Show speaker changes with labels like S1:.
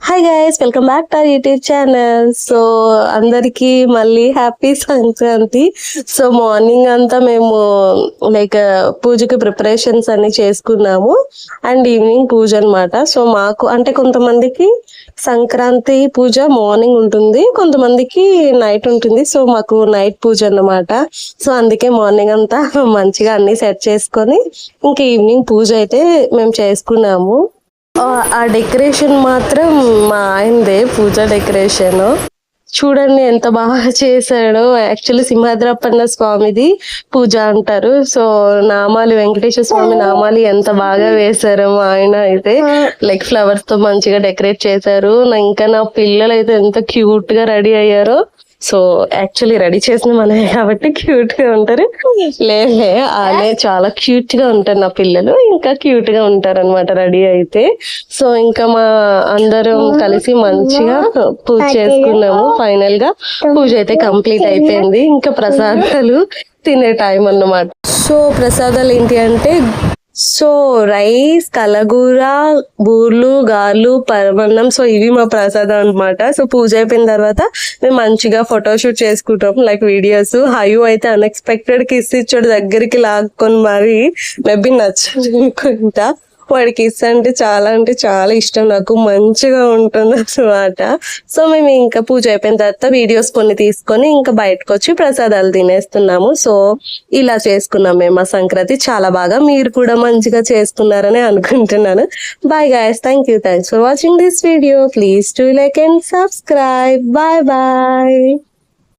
S1: Hi guys, welcome back to YouTube channel. So అందరికి మళ్ళీ happy Sankranti. So morning అంతా మేము లైక్ పూజకి ప్రిపరేషన్స్ అన్ని చేసుకున్నాము అండ్ ఈవినింగ్ పూజ అనమాట. సో మాకు అంటే కొంతమందికి సంక్రాంతి పూజ మార్నింగ్ ఉంటుంది, కొంతమందికి నైట్ ఉంటుంది. సో మాకు నైట్ పూజ అన్నమాట. సో అందుకే మార్నింగ్ అంతా మంచిగా అన్ని సెట్ చేసుకొని ఇంకా ఈవినింగ్ పూజ అయితే మేము చేసుకున్నాము. ఆ డెకరేషన్ మాత్రం మా ఆయనదే, పూజ డెకరేషన్ చూడండి ఎంత బాగా చేశాడో. యాక్చువల్లీ సింహాద్రప్పన్న స్వామిది పూజ అంటారు. సో నామాలు, వెంకటేశ్వర స్వామి నామాలు ఎంత బాగా వేశారు మా ఆయన అయితే. లైక్ ఫ్లవర్స్ తో మంచిగా డెకరేట్ చేశారు. ఇంకా నా పిల్లలు అయితే ఎంత క్యూట్ గా రెడీ అయ్యారో. సో యాక్చువల్లీ రెడీ చేసిన మనమే కాబట్టి క్యూట్ గా ఉంటారు. ఆనే చాలా క్యూట్ గా ఉంటారు నా పిల్లలు, ఇంకా క్యూట్ గా ఉంటారు అనమాట రెడీ అయితే. సో ఇంకా మా అందరం కలిసి మంచిగా పూజ చేసుకున్నాము. ఫైనల్ గా పూజ అయితే కంప్లీట్ అయిపోయింది. ఇంకా ప్రసాదాలు తినే టైం అన్నమాట. సో ప్రసాదాలు ఏంటి అంటే సో రైస్, కలగూర, బూర్లు, గార్లు, పరమన్నం. సో ఇవి మా ప్రసాదం అనమాట. సో పూజ అయిపోయిన తర్వాత మేము మంచిగా ఫోటోషూట్ చేసుకుంటాం, లైక్ వీడియోస్. హయు అయితే అన్ఎక్స్పెక్టెడ్ కిస్ ఇచ్చాడు, దగ్గరికి లాక్కొని మరి మేబీ నచ్చుకుంటా. వాడికి కిస్ అంటే చాలా ఇష్టం నాకు, మంచిగా ఉంటుంది అన్నమాట. సో మేము ఇంకా పూజ అయిపోయిన తర్వాత వీడియోస్ కొన్ని తీసుకొని ఇంకా బయటకు వచ్చి ప్రసాదాలు తినేస్తున్నాము. సో ఇలా చేసుకున్నాం మేము మా సంక్రాంతి చాలా బాగా. మీరు కూడా మంచిగా చేసుకున్నారని అనుకుంటున్నాను. Bye guys, thanks for watching this video. Please do like and subscribe. Bye bye.